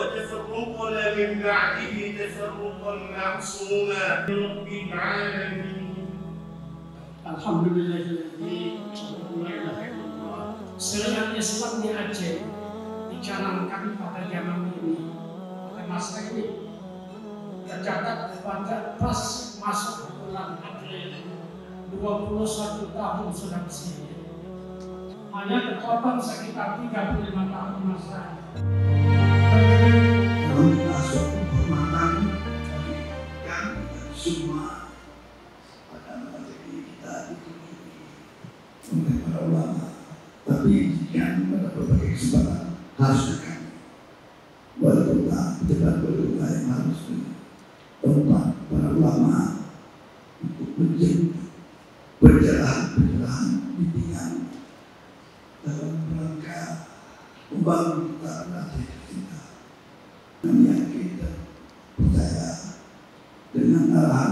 وتفرقنا من بعده تفرقا معصوما رب العالمين. Alhamdulillahilladzi la ilaha illallah. Syariat Islam di Aceh dicanangkan pada zaman ini, pada masa ini tercatat pada pas masuk bulan April 21 tahun sudah bersih. Hanya terpotong sekitar 35 tahun masa. Alhamdulillah suatu kehormatan dan semua pada materi kita ditunjukkan oleh para ulama. Tapi jika pada berbagai kesempatan harus kami walaupun tidak berdoa yang harus tempat para ulama untuk menjadi pencerahan bimbingan dalam rangka membangun kita nanti kita. Kami yakin dan percaya dengan arahan